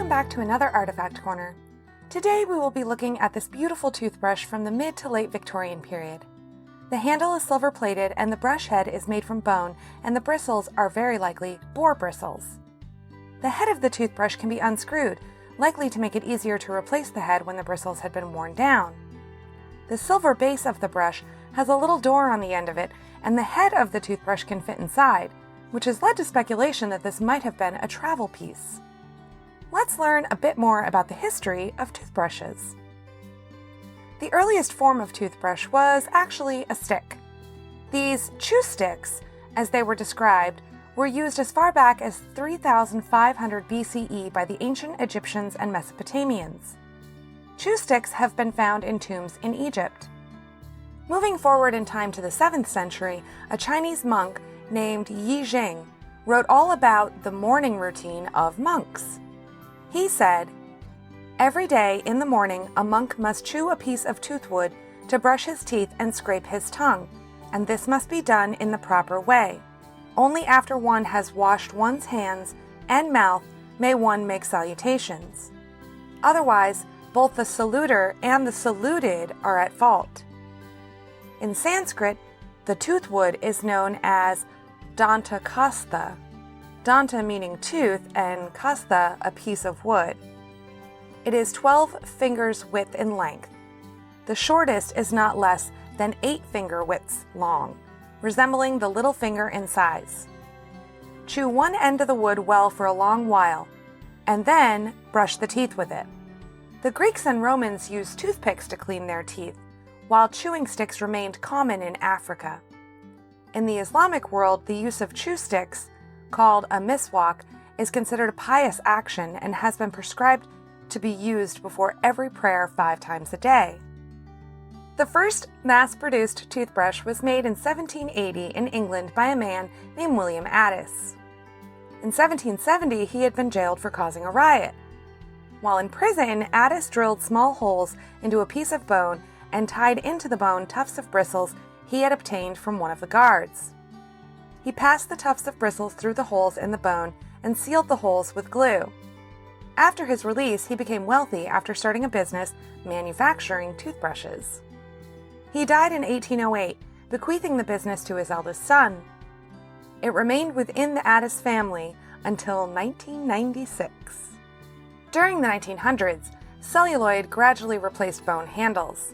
Welcome back to another Artifact Corner. Today we will be looking at this beautiful toothbrush from the mid to late Victorian period. The handle is silver plated and the brush head is made from bone, and the bristles are very likely boar bristles. The head of the toothbrush can be unscrewed, likely to make it easier to replace the head when the bristles had been worn down. The silver base of the brush has a little door on the end of it, and the head of the toothbrush can fit inside, which has led to speculation that this might have been a travel piece. Let's learn a bit more about the history of toothbrushes. The earliest form of toothbrush was actually a stick. These chew sticks, as they were described, were used as far back as 3500 BCE by the Ancient Egyptians and Mesopotamians. Chew sticks have been found in tombs in Egypt. Moving forward in time to the 7th century, a Chinese monk named Yijing wrote all about the morning routine of monks. He said, "Every day in the morning a monk must chew a piece of toothwood to brush his teeth and scrape his tongue, and this must be done in the proper way. Only after one has washed one's hands and mouth may one make salutations. Otherwise, both the saluter and the saluted are at fault." In Sanskrit, the toothwood is known as dantakastha, danta meaning tooth and kastha a piece of wood. It is 12 fingers width in length. The shortest is not less than 8 finger widths long, resembling the little finger in size. Chew one end of the wood well for a long while, and then brush the teeth with it. The Greeks and Romans used toothpicks to clean their teeth, while chewing sticks remained common in Africa. In the Islamic world, the use of chew sticks, called a miswak, is considered a pious action and has been prescribed to be used before every prayer 5 times a day. The first mass-produced toothbrush was made in 1780 in England by a man named William Addis. In 1770, he had been jailed for causing a riot. While in prison, Addis drilled small holes into a piece of bone and tied into the bone tufts of bristles he had obtained from one of the guards. He passed the tufts of bristles through the holes in the bone and sealed the holes with glue. After his release, he became wealthy after starting a business manufacturing toothbrushes. He died in 1808, bequeathing the business to his eldest son. It remained within the Addis family until 1996. During the 1900s, celluloid gradually replaced bone handles.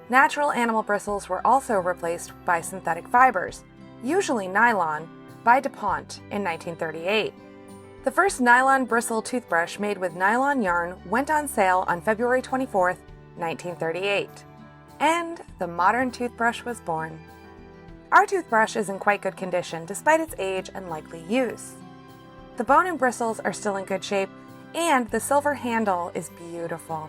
Natural animal bristles were also replaced by synthetic fibers, usually nylon, by DuPont in 1938. The first nylon bristle toothbrush made with nylon yarn went on sale on February 24, 1938, and the modern toothbrush was born. Our toothbrush is in quite good condition despite its age and likely use. The bone and bristles are still in good shape, and the silver handle is beautiful.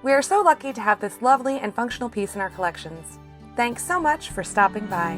We are so lucky to have this lovely and functional piece in our collections. Thanks so much for stopping by.